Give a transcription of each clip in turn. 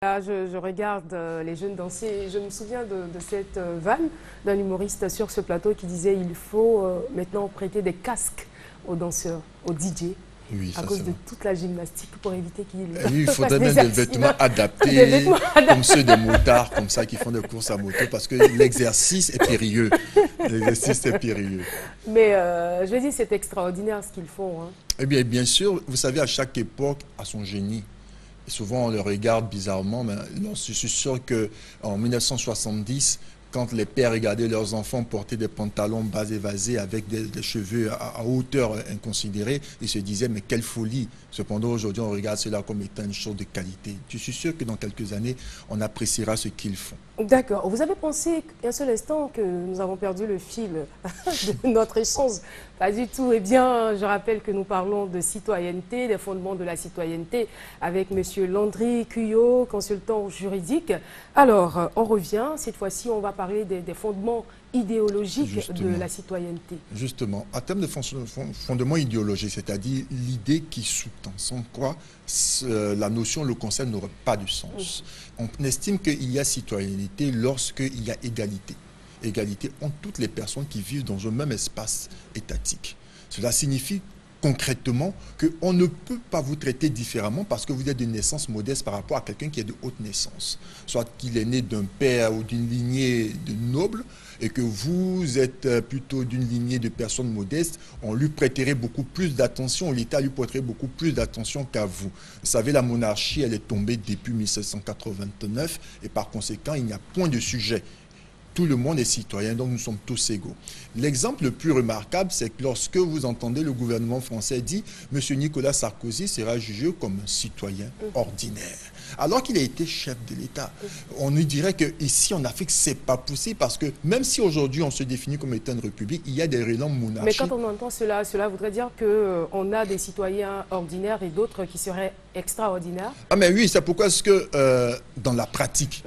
Là, je regarde les jeunes danser et je me souviens de cette vanne d'un humoriste sur ce plateau qui disait il faut maintenant prêter des casques aux danseurs, aux DJ, Oui, à ça cause c'est de vrai. toute la gymnastique pour éviter qu'ils Et oui, il fassent faudrait des même des accidents. vêtements Des adaptés, vêtements comme ceux des motards, comme ça, qui font des courses à moto, parce que l'exercice est périlleux. L'exercice est périlleux. Mais je dis c'est extraordinaire ce qu'ils font, hein. Eh bien, bien sûr, vous savez, à chaque époque a son génie. Et souvent, on le regarde bizarrement, mais non, je suis sûr qu'en 1970, quand les pères regardaient leurs enfants porter des pantalons bas évasés avec des cheveux à hauteur inconsidérée, ils se disaient, mais quelle folie. Cependant, aujourd'hui, on regarde cela comme étant une chose de qualité. Je suis sûr que dans quelques années, on appréciera ce qu'ils font. D'accord. Vous avez pensé un seul instant que nous avons perdu le fil de notre échange? Pas du tout. Eh bien, je rappelle que nous parlons de citoyenneté, des fondements de la citoyenneté avec M. Landry Cuyot, consultant juridique. Alors, on revient. Cette fois-ci, on va parler des fondements idéologiques de Justement. la citoyenneté. Justement, en termes de fondement idéologique, c'est-à-dire l'idée qui sous-tend, sans quoi la notion, le concept n'aurait pas de sens. On estime qu'il y a citoyenneté lorsqu'il y a égalité. Égalité entre toutes les personnes qui vivent dans un même espace étatique. Cela signifie concrètement qu'on ne peut pas vous traiter différemment parce que vous êtes de naissance modeste par rapport à quelqu'un qui est de haute naissance. Soit qu'il est né d'un père ou d'une lignée de nobles et que vous êtes plutôt d'une lignée de personnes modestes, on lui prêterait beaucoup plus d'attention, l'État lui prêterait beaucoup plus d'attention qu'à vous. Vous savez, la monarchie, elle est tombée depuis 1789 et par conséquent, il n'y a point de sujet. Tout le monde est citoyen, donc nous sommes tous égaux. L'exemple le plus remarquable, c'est que lorsque vous entendez le gouvernement français dire « M. Nicolas Sarkozy sera jugé comme un citoyen ordinaire », alors qu'il a été chef de l'État. On lui dirait qu'ici en Afrique, ce n'est pas possible parce que même si aujourd'hui on se définit comme étant une république, il y a des relents Mais monarchiques. quand on entend cela, cela voudrait dire qu'on a des citoyens ordinaires et d'autres qui seraient extraordinaires. Ah mais oui, c'est pourquoi est-ce que dans la pratique,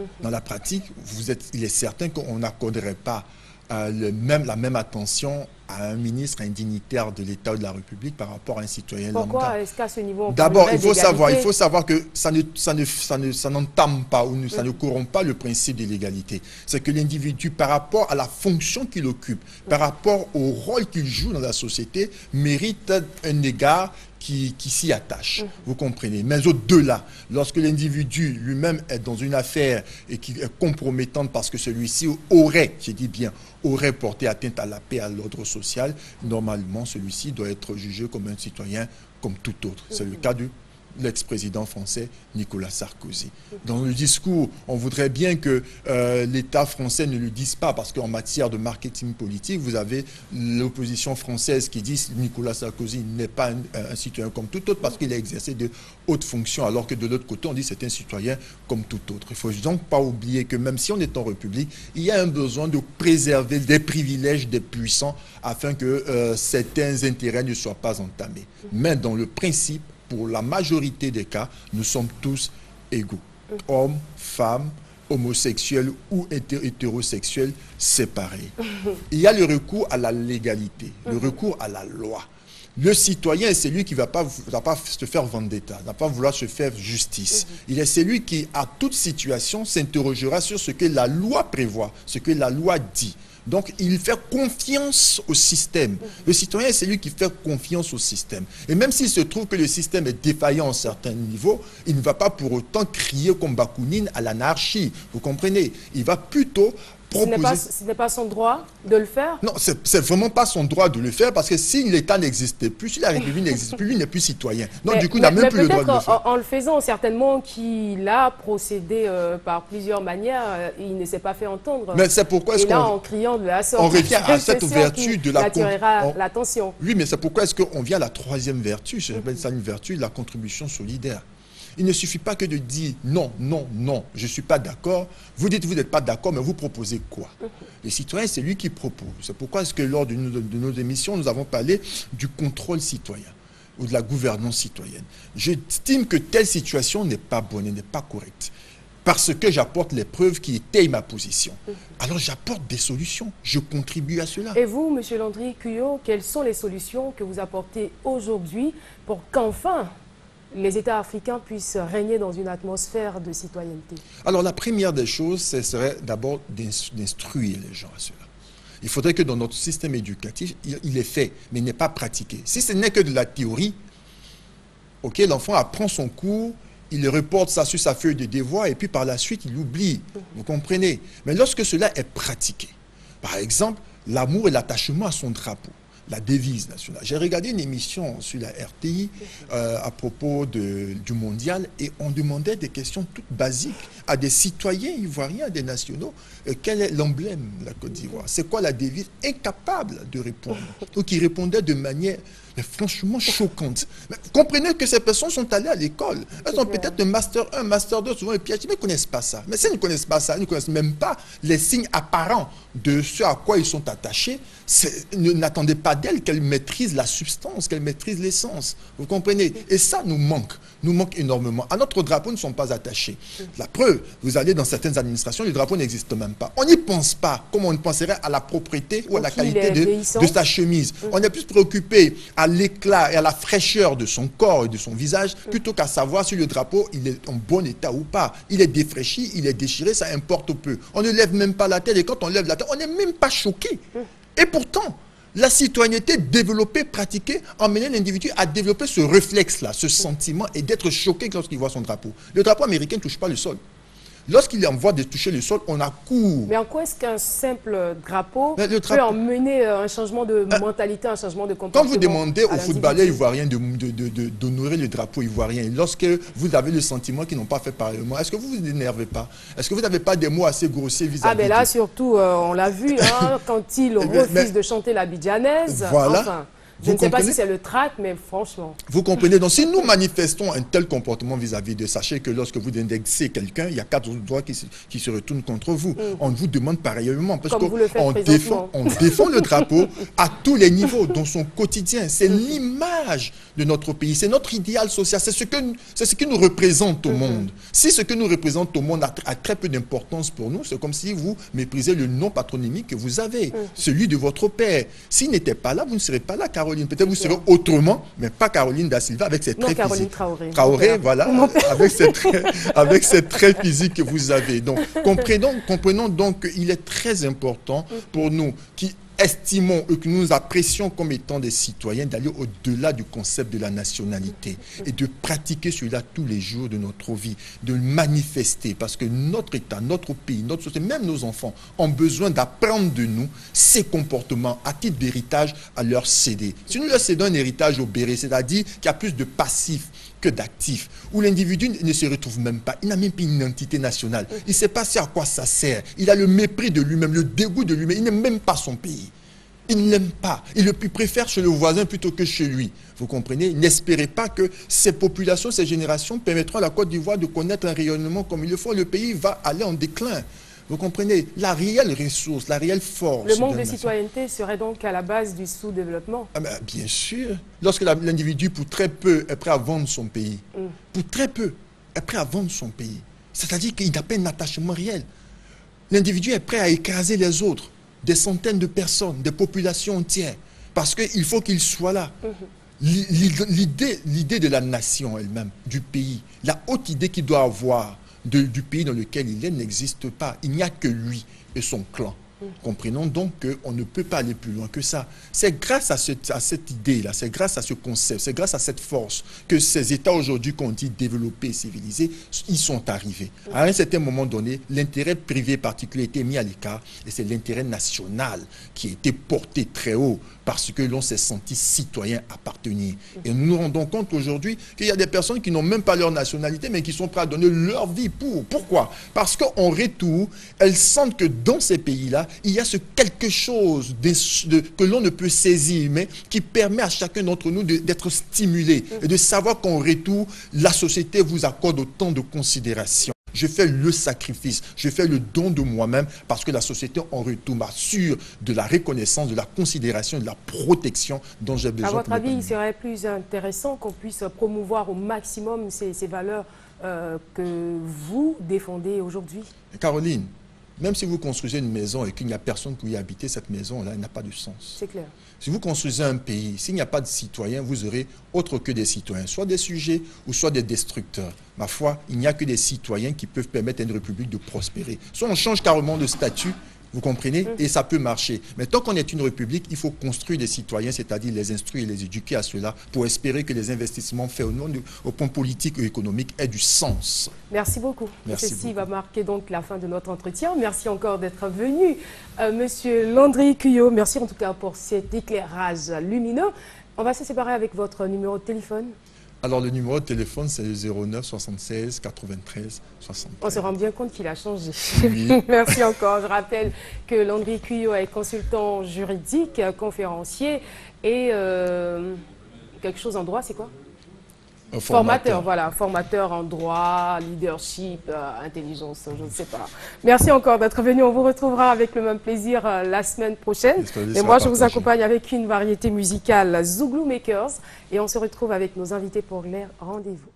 il est certain qu'on n'accorderait pas la même attention à un ministre, à un dignitaire de l'État ou de la République par rapport à un citoyen lambda. Pourquoi est-ce qu'à ce niveau on D'abord, parlerait il d'égalité? faut savoir que ça n'entame pas ou ça ne corrompt pas le principe de l'égalité. C'est que l'individu, par rapport à la fonction qu'il occupe, par rapport au rôle qu'il joue dans la société, mérite un égard qui s'y attache. Vous comprenez? Mais au-delà, lorsque l'individu lui-même est dans une affaire et qui est compromettante parce que celui-ci aurait, je dis bien, aurait porté atteinte à la paix, à l'ordre social, normalement, celui-ci doit être jugé comme un citoyen comme tout autre. C'est le cas de l'ex-président français Nicolas Sarkozy. Dans le discours, on voudrait bien que l'État français ne le dise pas, parce qu'en matière de marketing politique, vous avez l'opposition française qui dit que Nicolas Sarkozy n'est pas un citoyen comme tout autre parce qu'il a exercé de hautes fonctions, alors que de l'autre côté, on dit que c'est un citoyen comme tout autre. Il ne faut donc pas oublier que même si on est en République, il y a un besoin de préserver des privilèges des puissants afin que certains intérêts ne soient pas entamés. Mais dans le principe, pour la majorité des cas, nous sommes tous égaux. Hommes, femmes, homosexuels ou hétérosexuels, c'est pareil. Il y a le recours à la légalité, le recours à la loi. Le citoyen est celui qui ne va pas se faire vendetta, ne va pas vouloir se faire justice. Il est celui qui, à toute situation, s'interrogera sur ce que la loi prévoit, ce que la loi dit. Donc, il fait confiance au système. Le citoyen est celui qui fait confiance au système. Et même s'il se trouve que le système est défaillant à un certain niveau, il ne va pas pour autant crier comme Bakounine à l'anarchie. Vous comprenez? Il va plutôt proposer... Ce n'est pas son droit de le faire? Non, c'est vraiment pas son droit de le faire parce que si l'État n'existait plus, si la République n'existe plus, lui n'est plus citoyen. Donc, du coup, il n'a même plus le droit de le faire. En le faisant, certainement qu'il a procédé par plusieurs manières, il ne s'est pas fait entendre. Mais c'est pourquoi est-ce qu'on... en criant de la sorte, on revient à cette vertu de la... attirera l'attention. Oui, mais c'est pourquoi est-ce qu'on vient à la troisième vertu, j'appelle ça une vertu, la contribution solidaire. Il ne suffit pas que de dire non, non, non, je ne suis pas d'accord. Vous dites que vous n'êtes pas d'accord, mais vous proposez quoi? Les citoyens, c'est lui qui propose. C'est pourquoi est-ce que lors de nos émissions, nous avons parlé du contrôle citoyen ou de la gouvernance citoyenne. J'estime que telle situation n'est pas bonne et n'est pas correcte. Parce que j'apporte les preuves qui étayent ma position. Alors j'apporte des solutions, je contribue à cela. Et vous, M. Landry Cuyot, quelles sont les solutions que vous apportez aujourd'hui pour qu'enfin les États africains puissent régner dans une atmosphère de citoyenneté? Alors la première des choses, ce serait d'abord d'instruire les gens à cela. Il faudrait que dans notre système éducatif, il est fait, mais il n'est pas pratiqué. Si ce n'est que de la théorie, ok, l'enfant apprend son cours, il reporte ça sur sa feuille de devoir et puis par la suite, il oublie. Vous comprenez? Mais lorsque cela est pratiqué, par exemple, l'amour et l'attachement à son drapeau, la devise nationale. J'ai regardé une émission sur la RTI à propos du mondial et on demandait des questions toutes basiques à des citoyens ivoiriens, des nationaux. Quel est l'emblème de la Côte d'Ivoire? C'est quoi la devise? Incapable de répondre. Donc ils répondaient de manière franchement choquante. Mais vous comprenez que ces personnes sont allées à l'école. Elles ont peut-être un master 1, master 2, souvent, et puis elles ne connaissent pas ça. Mais si elles ne connaissent pas ça, elles ne connaissent même pas les signes apparents de ce à quoi ils sont attachés, n'attendez pas d'elles qu'elles maîtrisent la substance, qu'elles maîtrisent l'essence. Vous comprenez? Et ça nous manque énormément. À notre drapeau, nous ne sommes pas attachés. La preuve, vous allez dans certaines administrations, le drapeau n'existe même pas. On n'y pense pas, comme on penserait à la propreté ou à la qualité de sa chemise. On est plus préoccupé à l'éclat et à la fraîcheur de son corps et de son visage, plutôt qu'à savoir si le drapeau il est en bon état ou pas. Il est défraîchi, il est déchiré, ça importe peu. On ne lève même pas la tête et quand on lève la tête, on n'est même pas choqué. Et pourtant, la citoyenneté développée, pratiquée, emmenait l'individu à développer ce réflexe-là, ce sentiment et d'être choqué lorsqu'il voit son drapeau. Le drapeau américain ne touche pas le sol. Lorsqu'il envoie de toucher le sol, on accourt. Mais en quoi est-ce qu'un simple drapeau peut emmener un changement de mentalité, un changement de comportement? Quand vous demandez aux footballeurs ivoiriens d'honorer le drapeau ivoirien, lorsque vous avez le sentiment qu'ils n'ont pas fait pareillement, est-ce que vous vous énervez pas? Est-ce que vous n'avez pas des mots assez grossiers vis-à-vis? Ah ben là, surtout, on l'a vu, hein, quand il refuse de chanter la bidjanaise. Voilà. Enfin, je ne sais pas si c'est le trac, mais franchement. Vous comprenez? Donc, si nous manifestons un tel comportement vis-à-vis de, sachez que lorsque vous indexez quelqu'un, il y a 4 autres droits qui se retournent contre vous. On vous demande pareillement. Parce qu'on défend le drapeau à tous les niveaux, dans son quotidien. C'est l'image de notre pays. C'est notre idéal social. C'est ce qui nous représente au monde. Si ce que nous représente au monde a très peu d'importance pour nous, c'est comme si vous méprisez le nom patronymique que vous avez, celui de votre père. S'il n'était pas là, vous ne serez pas là, Caroline. Peut-être vous serez autrement, mais pas Caroline Da Silva avec ses traits physiques. Traoré, voilà, avec ses traits physiques que vous avez. Donc, comprenons donc qu'il est très important pour nous qui estimons et que nous apprécions comme étant des citoyens d'aller au-delà du concept de la nationalité et de pratiquer cela tous les jours de notre vie, de le manifester parce que notre État, notre pays, notre société, même nos enfants ont besoin d'apprendre de nous ces comportements à titre d'héritage à leur céder. Si nous leur cédons un héritage obéré, c'est-à-dire qu'il y a plus de passifs que d'actifs, où l'individu ne se retrouve même pas, il n'a même pas une identité nationale, il ne sait pas à quoi ça sert, il a le mépris de lui-même, le dégoût de lui-même, il n'aime même pas son pays. Il ne l'aime pas. Il préfère chez le voisin plutôt que chez lui. Vous comprenez? N'espérez pas que ces populations, ces générations permettront à la Côte d'Ivoire de connaître un rayonnement comme il le faut. Le pays va aller en déclin. Vous comprenez? La réelle ressource, la réelle force. Le manque de citoyenneté serait donc à la base du sous-développement? Ah ben, bien sûr. Lorsque l'individu, pour très peu, est prêt à vendre son pays, pour très peu, est prêt à vendre son pays, c'est-à-dire qu'il n'a pas un attachement réel. L'individu est prêt à écraser les autres, des centaines de personnes, des populations entières, parce qu'il faut qu'il soit là. L'idée de la nation elle-même, du pays, la haute idée qu'il doit avoir du pays dans lequel il est n'existe pas. Il n'y a que lui et son clan. Comprenons donc qu'on ne peut pas aller plus loin que ça. C'est grâce à cette idée-là, c'est grâce à ce concept, c'est grâce à cette force que ces États aujourd'hui qu'on dit développés et civilisés, ils sont arrivés. À un certain moment donné, l'intérêt privé particulier a été mis à l'écart et c'est l'intérêt national qui a été porté très haut parce que l'on s'est senti citoyen appartenir. Et nous nous rendons compte aujourd'hui qu'il y a des personnes qui n'ont même pas leur nationalité mais qui sont prêtes à donner leur vie pour. Pourquoi? Parce qu'en retour, elles sentent que dans ces pays-là, il y a ce quelque chose que l'on ne peut saisir, mais qui permet à chacun d'entre nous d'être stimulé et de savoir qu'en retour, la société vous accorde autant de considération. Je fais le sacrifice, je fais le don de moi-même parce que la société en retour m'assure de la reconnaissance, de la considération, de la protection dont j'ai besoin. À votre avis, il serait plus intéressant qu'on puisse promouvoir au maximum ces valeurs que vous défendez aujourd'hui? Caroline, Même si vous construisez une maison et qu'il n'y a personne pour y habiter, cette maison-là, elle n'a pas de sens. C'est clair. Si vous construisez un pays, s'il n'y a pas de citoyens, vous aurez autre que des citoyens, soit des sujets ou soit des destructeurs. Ma foi, il n'y a que des citoyens qui peuvent permettre à une république de prospérer. Soit on change carrément de statut, vous comprenez, et ça peut marcher. Mais tant qu'on est une république, il faut construire des citoyens, c'est-à-dire les instruire et les éduquer à cela pour espérer que les investissements faits au point politique et économique aient du sens. Merci beaucoup. Merci Ceci beaucoup. va marquer donc la fin de notre entretien. Merci encore d'être venu, Monsieur Landry Cuyot. Merci en tout cas pour cet éclairage lumineux. On va se séparer avec votre numéro de téléphone. Alors, le numéro de téléphone, c'est le 09 76 93 73. On se rend bien compte qu'il a changé. Oui. Merci encore. Je rappelle que Landry Cuyot est consultant juridique, conférencier et quelque chose en droit, c'est quoi? Formateur, voilà, formateur en droit, leadership, intelligence, je ne sais pas. Merci encore d'être venu. On vous retrouvera avec le même plaisir la semaine prochaine. Et moi, je vous accompagne avec une variété musicale Zouglou Makers. Et on se retrouve avec nos invités pour les rendez-vous.